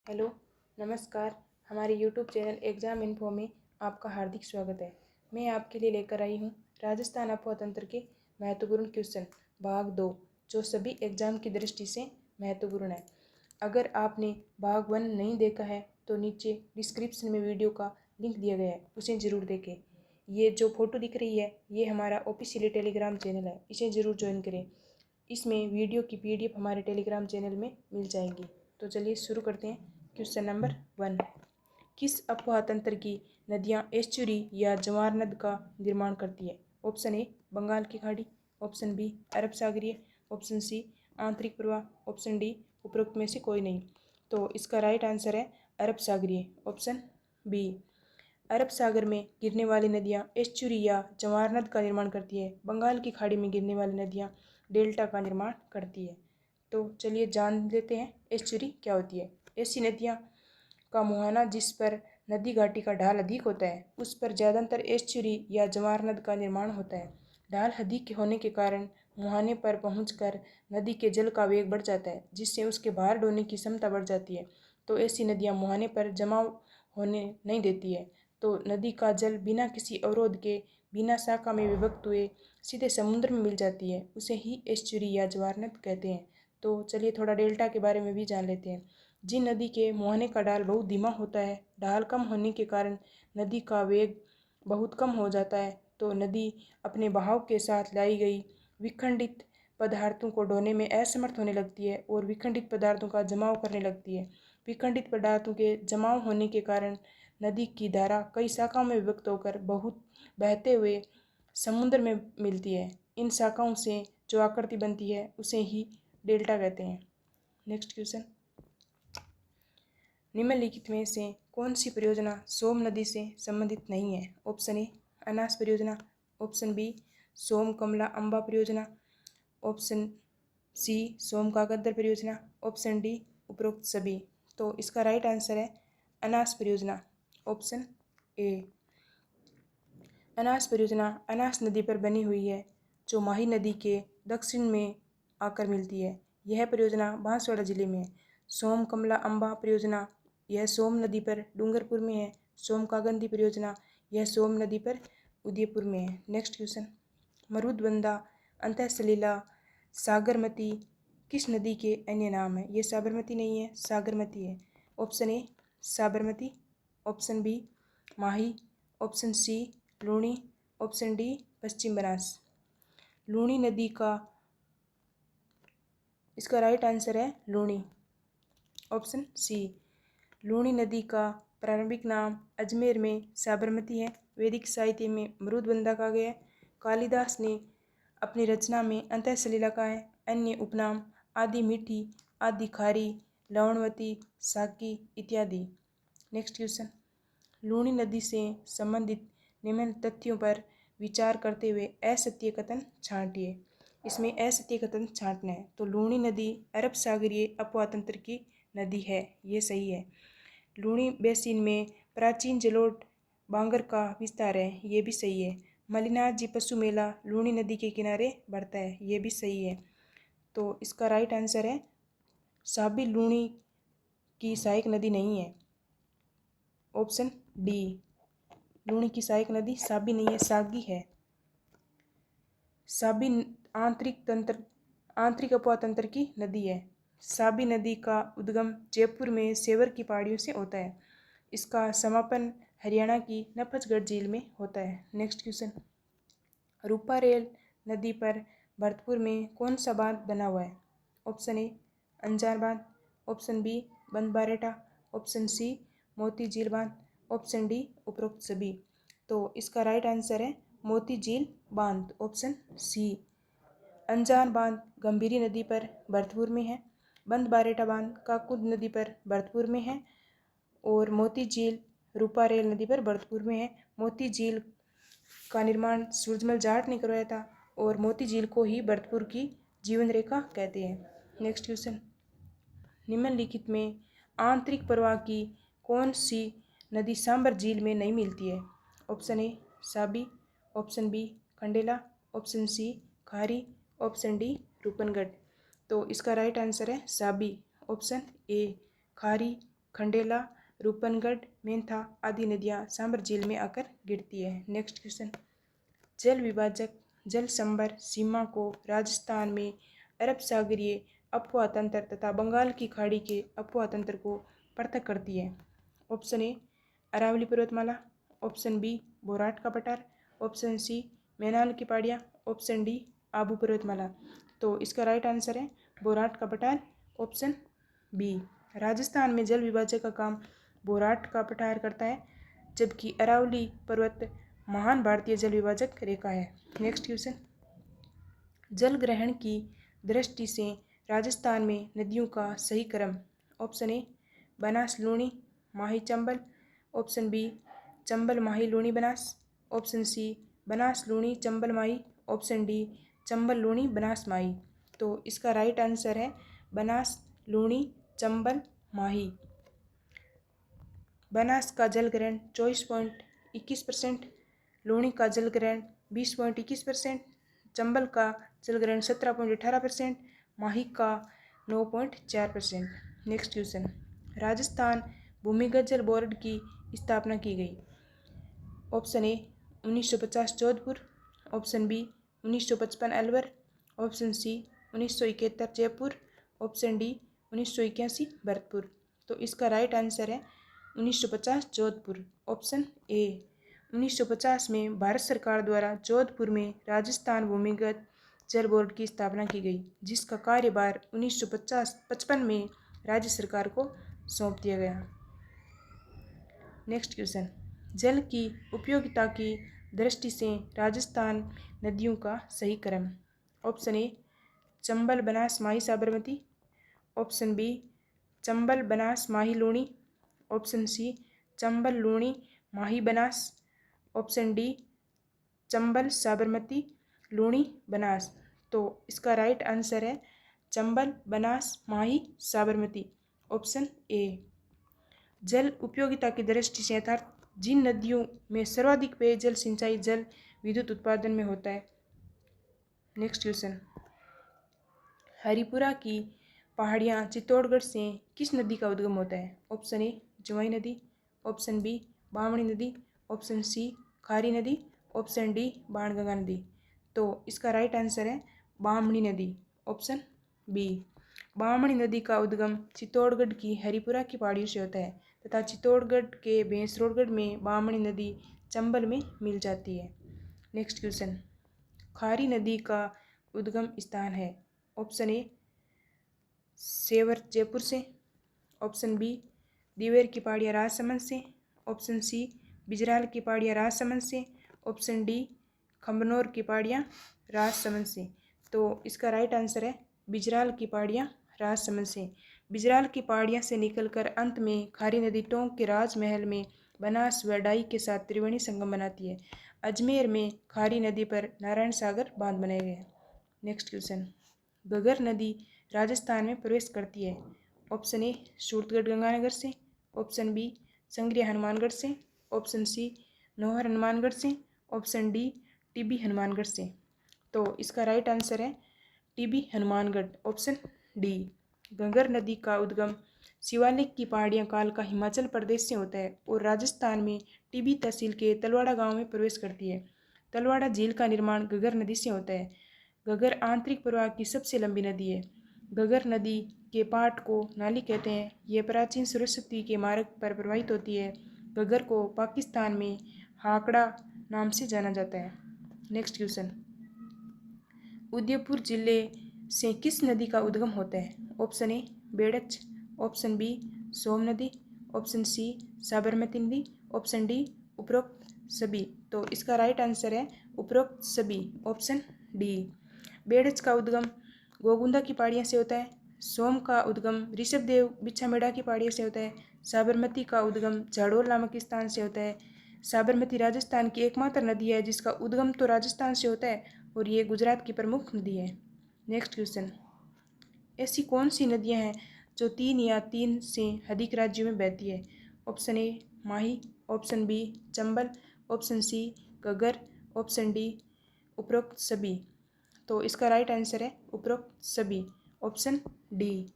Hello, नमस्कार। हमारे YouTube channel exam info में आपका हार्दिक स्वागत है। मैं आपके लिए लेकर आई हूँ राजस्थान अफवाह तंत्र के महत्वपूर्ण क्वेश्चन भाग 2, जो सभी एग्ज़ाम की दृष्टि से महत्वपूर्ण है। अगर आपने भाग 1 नहीं देखा है तो नीचे डिस्क्रिप्शन में वीडियो का लिंक दिया गया है, उसे ज़रूर देखें। ये जो फ़ोटो दिख रही है ये हमारा ऑफिशियल टेलीग्राम चैनल है, इसे ज़रूर ज्वाइन करें। इसमें वीडियो की PDF हमारे टेलीग्राम चैनल में मिल जाएगी। तो चलिए शुरू करते हैं। Question number 1। किस अफवाह तंत्र की नदियाँ एस्चुरी या जवार नद का निर्माण करती है? ऑप्शन ए बंगाल की खाड़ी, ऑप्शन बी अरब सागरीय, ऑप्शन सी आंतरिक प्रवाह, ऑप्शन डी उपरोक्त में से कोई नहीं। तो इसका राइट आंसर है अरब सागरीय, ऑप्शन बी। अरब सागर में गिरने वाली नदियाँ एस्चुरी या जवार नद का निर्माण करती है। बंगाल की खाड़ी में गिरने वाली नदियाँ डेल्टा का निर्माण करती है। तो चलिए जान लेते हैं एस्चुरी क्या होती है। ऐसी नदियाँ का मुहाना जिस पर नदी घाटी का ढाल अधिक होता है उस पर ज़्यादातर एस्चुरी या जवार नद का निर्माण होता है। ढाल अधिक होने के कारण मुहाने पर पहुंचकर नदी के जल का वेग बढ़ जाता है, जिससे उसके भार ढोने की क्षमता बढ़ जाती है। तो ऐसी नदियाँ मुहाने पर जमाव होने नहीं देती है। तो नदी का जल बिना किसी अवरोध के, बिना शाखा में विभक्त हुए सीधे समुद्र में मिल जाती है, उसे ही एस्चुरी या जवार नद कहते हैं। तो चलिए थोड़ा डेल्टा के बारे में भी जान लेते हैं। जिन नदी के मुहाने का ढाल बहुत धीमा होता है, ढाल कम होने के कारण नदी का वेग बहुत कम हो जाता है, तो नदी अपने बहाव के साथ लाई गई विखंडित पदार्थों को ढोने में असमर्थ होने लगती है और विखंडित पदार्थों का जमाव करने लगती है। विखंडित पदार्थों के जमाव होने के कारण नदी की धारा कई शाखाओं में विभक्त होकर बहुत बहते हुए समुद्र में मिलती है। इन शाखाओं से जो आकृति बनती है उसे ही डेल्टा कहते हैं। Next question. निम्नलिखित में से कौन सी परियोजना सोम नदी से संबंधित नहीं है? ऑप्शन ए अनास परियोजना, ऑप्शन बी सोम कमला अम्बा परियोजना, ऑप्शन सी सोम कागद्दर परियोजना, ऑप्शन डी उपरोक्त सभी। तो इसका राइट आंसर है अनास परियोजना, ऑप्शन ए। अनास परियोजना अनास नदी पर बनी हुई है, जो माही नदी के दक्षिण में आकर मिलती है। यह परियोजना बांसवाड़ा जिले में है। सोम कमला अम्बा परियोजना यह सोम नदी पर डूंगरपुर में है। सोम कागंदी परियोजना यह सोम नदी पर उदयपुर में है। Next question. मरुदबंदा, अंतःसलीला, सागरमती किस नदी के अन्य नाम है? ये साबरमती नहीं है, सागरमती है। Option A Sabarmati, option B Mahi, option C Luni, option D Paschim Banas. Luni नदी का इसका राइट आंसर है लूणी, ऑप्शन सी। लूणी नदी का प्रारंभिक नाम अजमेर में साबरमती है। वैदिक साहित्य में मरुदबंदा कहा गया है। कालिदास ने अपनी रचना में अंतःसलीला का है। अन्य उपनाम आदि मीठी, आदि खारी, लवणवती, साकी इत्यादि। Next question. लूणी नदी से संबंधित निम्न तथ्यों पर विचार करते हुए असत्य कथन छांटिए। इसमें असत्य कथन छांटना है। तो लूणी नदी अरब सागरीय अफवाह तंत्र की नदी है, ये सही है। लूणी बेसिन में प्राचीन जलोढ़ बांगर का विस्तार है, ये भी सही है। मलिनाथ जी पशु मेला लूणी नदी के किनारे बढ़ता है, ये भी सही है। तो इसका राइट आंसर है साबी लूणी की सहायक नदी नहीं है, ऑप्शन डी। लूणी की सहायक नदी साबी नहीं है, सागी है। साबी आंतरिक अफवाह तंत्र की नदी है। साबी नदी का उद्गम जयपुर में सेवर की पहाड़ियों से होता है। इसका समापन हरियाणा की नफजगढ़ झील में होता है। Next question. रूपा रेल नदी पर भरतपुर में कौन सा बांध बना हुआ है? ऑप्शन ए अंजार बांध, ऑप्शन बी बंदबारेटा, ऑप्शन सी मोती झील बांध, ऑप्शन डी उपरोक्त सभी। तो इसका राइट आंसर है मोती झील बांध, ऑप्शन सी। अंजार बांध गंभीरी नदी पर भरतपुर में है। बंदबारेटा बांध काकुद नदी पर भरतपुर में है और मोती झील रूपा रेल नदी पर भरतपुर में है। मोती झील का निर्माण सूरजमल जाट ने करवाया था और मोती झील को ही भरतपुर की जीवन रेखा कहते हैं। Next question. निम्नलिखित में आंतरिक प्रवाह की कौन सी नदी सांबर झील में नहीं मिलती है? Option A Sabi, option B Khandela, option C Khari, option D Roopangarh. तो इसका राइट आंसर है साबी, ऑप्शन ए खारी खंडेला, रूपनगढ़, मेंथा आदि नदियाँ सांबर झील में आकर गिरती है। नेक्स्ट क्वेश्चन, जल विभाजक जल संभर सीमा को राजस्थान में अरब सागरीय अपवाह तंत्र तथा बंगाल की खाड़ी के अपवाह तंत्र को पृथक करती है। ऑप्शन ए अरावली पर्वतमाला, ऑप्शन बी बोराट का पठार, ऑप्शन सी मैनाल की पहाड़ियाँ, ऑप्शन डी आबू पर्वतमाला। तो इसका राइट आंसर है बोराट का पठार, ऑप्शन बी। राजस्थान में जल विभाजक का काम बोराट का पठार करता है, जबकि अरावली पर्वत महान भारतीय जल विभाजक रेखा है। नेक्स्ट क्वेश्चन, जल ग्रहण की दृष्टि से राजस्थान में नदियों का सही क्रम। Option A Banas Luni Mahi Chambal, option B Chambal Mahi Luni Banas, option C Banas Luni Chambal Mahi, option D Chambal Luni Banas Mahi. तो इसका राइट आंसर है बनास लूणी चंबल माही। बनास का जलग्रहण 24.21%, लूणी का जलग्रहण 20.21%, चंबल का जलग्रहण 17.18%, माही का 9.4%। नेक्स्ट क्वेश्चन, राजस्थान भूमिगत जल बोर्ड की स्थापना की गई। Option A 1950 Jodhpur, option B 1955 Alwar, option C 1971 Jaipur, option D 1981 Bharatpur. तो इसका राइट आंसर है 1950 जोधपुर, ऑप्शन ए। 1950 में भारत सरकार द्वारा जोधपुर में राजस्थान भूमिगत जल बोर्ड की स्थापना की गई, जिसका कार्यभार 1955 में राज्य सरकार को सौंप दिया गया। नेक्स्ट क्वेश्चन, जल की उपयोगिता की दृष्टि से राजस्थान नदियों का सही क्रम। Option A Chambal Banas Mahi Sabarmati, option B Chambal Banas Mahi Luni, option C Chambal Luni Mahi Banas, option D Chambal Sabarmati Luni Banas. तो इसका राइट आंसर है चंबल बनास माही साबरमती, ऑप्शन ए। जल उपयोगिता की दृष्टि से अर्थात जिन नदियों में सर्वाधिक पेयजल सिंचाई जल विद्युत उत्पादन में होता है। नेक्स्ट क्वेश्चन, हरिपुरा की पहाड़ियाँ चित्तौड़गढ़ से किस नदी का उद्गम होता है। ऑप्शन ए जवाई नदी, ऑप्शन बी बामणी नदी, ऑप्शन सी खारी नदी, ऑप्शन डी बाणगंगा नदी। तो इसका राइट आंसर है बामणी नदी, ऑप्शन बी। बामणी नदी का उद्गम चित्तौड़गढ़ की हरिपुरा की पहाड़ियों से होता है तथा चित्तौड़गढ़ के भैंसरोडगढ़ में बामणी नदी चंबल में मिल जाती है। नेक्स्ट क्वेश्चन, खारी नदी का उद्गम स्थान है। ऑप्शन ए सेवर जयपुर से, ऑप्शन बी दिवेर की पहाड़ियाँ राजसमंद से, ऑप्शन सी बिजराल की पहाड़ियाँ राजसमंद से, ऑप्शन डी खम्बनौर की पहाड़ियाँ राजसमंद से। तो इसका राइट आंसर है बिजराल की पहाड़ियाँ राजसमंद से। बिजराल की पहाड़ियाँ से निकलकर अंत में खारी नदी टोंक के राजमहल में बनास व डाई के साथ त्रिवेणी संगम बनाती है। अजमेर में खारी नदी पर नारायण सागर बांध बनाए गए। नेक्स्ट क्वेश्चन, घग्गर नदी राजस्थान में प्रवेश करती है। ऑप्शन ए सूरतगढ़ गंगानगर से, ऑप्शन बी संग्रिया हनुमानगढ़ से, ऑप्शन सी नौहर हनुमानगढ़ से, ऑप्शन डी टीबी हनुमानगढ़ से। तो इसका राइट आंसर है TB Hanumangarh, option D. Ghaggar नदी का उद्गम शिवालिक की पहाड़ियाँ काल का हिमाचल प्रदेश से होता है और राजस्थान में टीबी तहसील के तलवाड़ा गांव में प्रवेश करती है। तलवाड़ा झील का निर्माण घग्गर नदी से होता है। घग्गर आंतरिक प्रवाह की सबसे लंबी नदी है। घग्गर नदी के पाट को नाली कहते हैं। यह प्राचीन सरस्वती के मार्ग पर प्रवाहित होती है। घग्गर को पाकिस्तान में हाकड़ा नाम से जाना जाता है। नेक्स्ट क्वेश्चन, उदयपुर जिले से किस नदी का उद्गम होता है। Option A Berach, option B Som नदी, ऑप्शन सी साबरमती नदी, ऑप्शन डी उपरोक्त सभी। तो इसका राइट आंसर है उपरोक्त सभी, ऑप्शन डी। बेड़च का उद्गम गोगुंदा की पहाड़ियों से होता है। सोम का उद्गम ऋषभदेव बिछामेड़ा की पहाड़ियों से होता है। साबरमती का उद्गम झाड़ोल नामक स्थान से होता है। साबरमती राजस्थान की एकमात्र नदी है जिसका उद्गम तो राजस्थान से होता है और ये गुजरात की प्रमुख नदी है। नेक्स्ट क्वेश्चन, ऐसी कौन सी नदियां हैं जो 3 या 3 से अधिक राज्यों में बहती है। Option A Mahi, option B Chambal, option C Ghaggar, option D उपरोक्त सभी। तो इसका राइट आंसर है उपरोक्त सभी, ऑप्शन डी।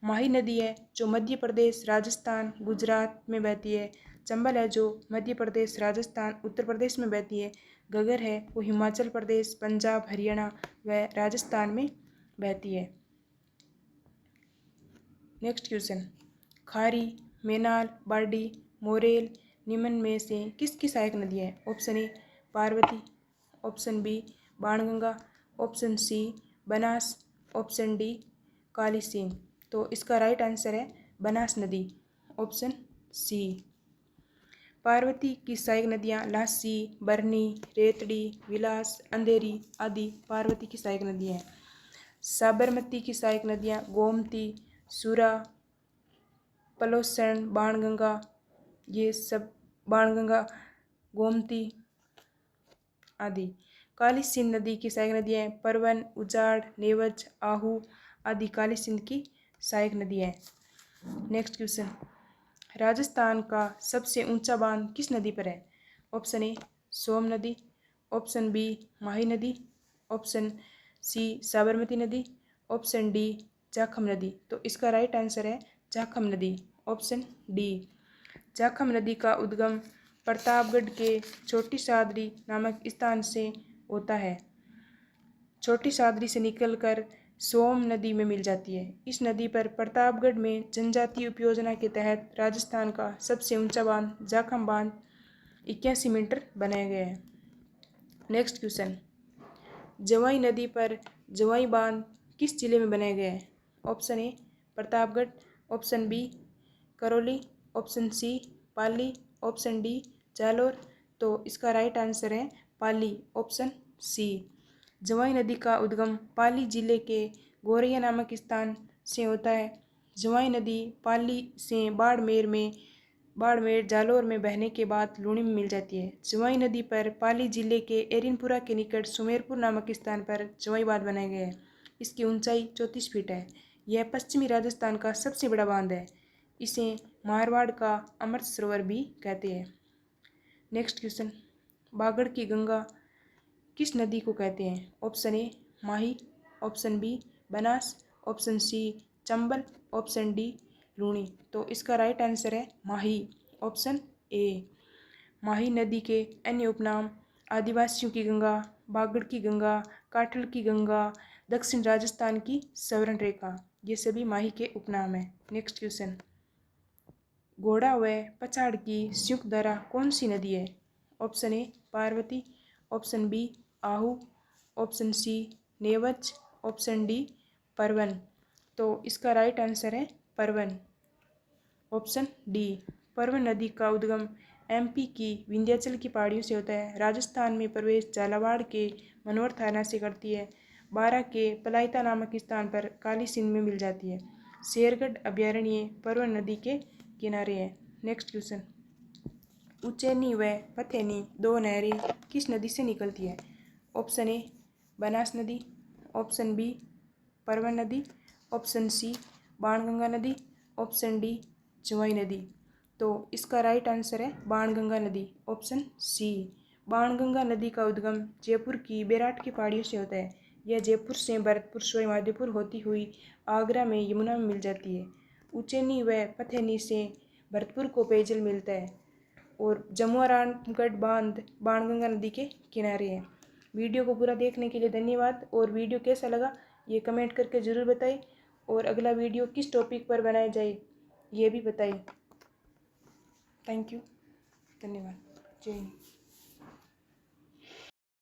माही नदी है जो मध्य प्रदेश, राजस्थान, गुजरात में बहती है। चंबल है जो मध्य प्रदेश, राजस्थान, उत्तर प्रदेश में बहती है। घग्गर है वो हिमाचल प्रदेश, पंजाब, हरियाणा व राजस्थान में बहती है। नेक्स्ट क्वेश्चन, खारी, मेनाल, बारडी, मोरेल निम्न में से किसकी सहायक नदी है? Option A Parvati, option B Banganga, option C Banas, option D Kali Sindh. तो इसका राइट आंसर है बनास नदी, ऑप्शन सी। पार्वती की सहायक नदियाँ लासी, बरनी, रेतड़ी, विलास, अंधेरी आदि पार्वती की सहायक नदियाँ हैं। साबरमती की सहायक नदियाँ गोमती, सुरा, पलोसण, बाणगंगा, ये सब बाणगंगा, गोमती आदि। काली सिंध नदी की सहायक नदियाँ हैं परवन, उजाड़, नेवज, आहू आदि काली सिंध की सहायक नदियाँ हैं। नेक्स्ट क्वेश्चन, राजस्थान का सबसे ऊंचा बांध किस नदी पर है? ऑप्शन ए सोम नदी, ऑप्शन बी माही नदी, ऑप्शन सी साबरमती नदी, ऑप्शन डी जाखम नदी। तो इसका राइट आंसर है जाखम नदी, ऑप्शन डी। जाखम नदी का उद्गम प्रतापगढ़ के छोटी सादरी नामक स्थान से होता है। छोटी सादरी से निकलकर सोम नदी में मिल जाती है। इस नदी पर प्रतापगढ़ में जनजातीय उपयोजना के तहत राजस्थान का सबसे ऊंचा बांध जाखम बांध 81 मीटर बनाया गया है। नेक्स्ट क्वेश्चन, जवाई नदी पर जवाई बांध किस जिले में बनाया गया है? Option A Pratapgarh, option B Karauli, option C Pali, option D Jalore. तो इसका राइट आंसर है पाली, ऑप्शन सी। जवाई नदी का उद्गम पाली जिले के गोरैया नामक स्थान से होता है। जवाई नदी पाली से बाड़मेर जालोर में बहने के बाद लूणी में मिल जाती है। जवाई नदी पर पाली जिले के एरिनपुरा के निकट सुमेरपुर नामक स्थान पर जवाई बांध बनाया गया है। इसकी ऊंचाई 34 फीट है। यह पश्चिमी राजस्थान का सबसे बड़ा बांध है। इसे मारवाड़ का अमृत सरोवर भी कहते हैं। नेक्स्ट क्वेश्चन, बागड़ की गंगा किस नदी को कहते हैं? Option A Mahi, option B Banas, option C Chambal, option D Luni. तो इसका राइट आंसर है माही, ऑप्शन ए। माही नदी के अन्य उपनाम आदिवासियों की गंगा, बागड़ की गंगा, काठल की गंगा, दक्षिण राजस्थान की सवर्ण रेखा, ये सभी माही के उपनाम हैं। नेक्स्ट क्वेश्चन, घोड़ा व पछाड़ की संयुक्त धारा कौन सी नदी है? Option A Parvati, option B Ahu, option C Newaj, option D Parwan. तो इसका राइट आंसर है परवन, ऑप्शन डी। परवन नदी का उद्गम एमपी की विंध्याचल की पहाड़ियों से होता है। राजस्थान में प्रवेश झालावाड़ के मनोहर थाना से करती है। बारां के पलायता नामक स्थान पर काली सिंध में मिल जाती है। शेरगढ़ अभयारण्य परवन नदी के किनारे है। नेक्स्ट क्वेश्चन, उज्जैनी व पथेनी दो नहरें किस नदी से निकलती है? ऑप्शन ए बनास नदी, ऑप्शन बी परवन नदी, ऑप्शन सी बाणगंगा नदी, ऑप्शन डी जवाई नदी। तो इसका राइट आंसर है बाणगंगा नदी, ऑप्शन सी। बाणगंगा नदी का उद्गम जयपुर की बैराट की पहाड़ियों से होता है। यह जयपुर से भरतपुर सवाई माधोपुर होती हुई आगरा में यमुना में मिल जाती है। उज्जैनी व पथेनी से भरतपुर को पेयजल मिलता है और जमुआरामगढ़ बांध बाणगंगा नदी के किनारे है। वीडियो को पूरा देखने के लिए धन्यवाद। और वीडियो कैसा लगा ये कमेंट करके ज़रूर बताएं और अगला वीडियो किस टॉपिक पर बनाया जाए ये भी बताएं। थैंक यू, धन्यवाद, जय हिंद।